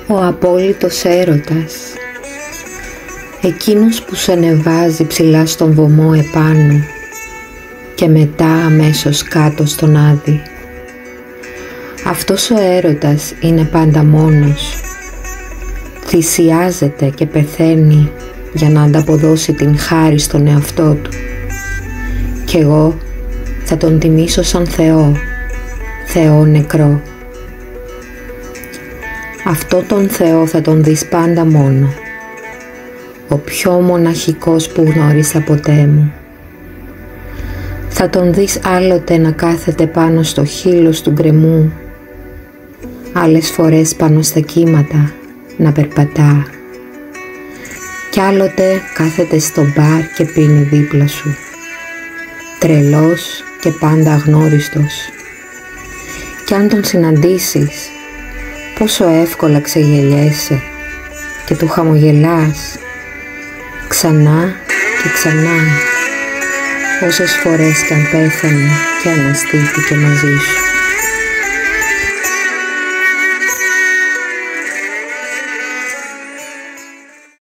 Ο απόλυτος έρωτας, εκείνος που σε ανεβάζει ψηλά στον βωμό επάνω και μετά αμέσως κάτω στον άδη. Αυτός ο έρωτας είναι πάντα μόνος, θυσιάζεται και πεθαίνει για να ανταποδώσει την χάρη στον εαυτό του. Κι εγώ θα τον τιμήσω σαν Θεό, Θεό νεκρό. Αυτό τον Θεό θα τον δεις πάντα μόνο, ο πιο μοναχικός που γνώρισα ποτέ μου. Θα τον δεις άλλοτε να κάθεται πάνω στο χείλος του γκρεμού, άλλες φορές πάνω στα κύματα να περπατά, κι άλλοτε κάθεται στο μπαρ και πίνει δίπλα σου, τρελός και πάντα αγνώριστος. Κι αν τον συναντήσεις, πόσο εύκολα ξεγελιέσαι και του χαμογελάς ξανά και ξανά, όσες φορές κι αν πέθανε και αναστήθηκε μαζί σου.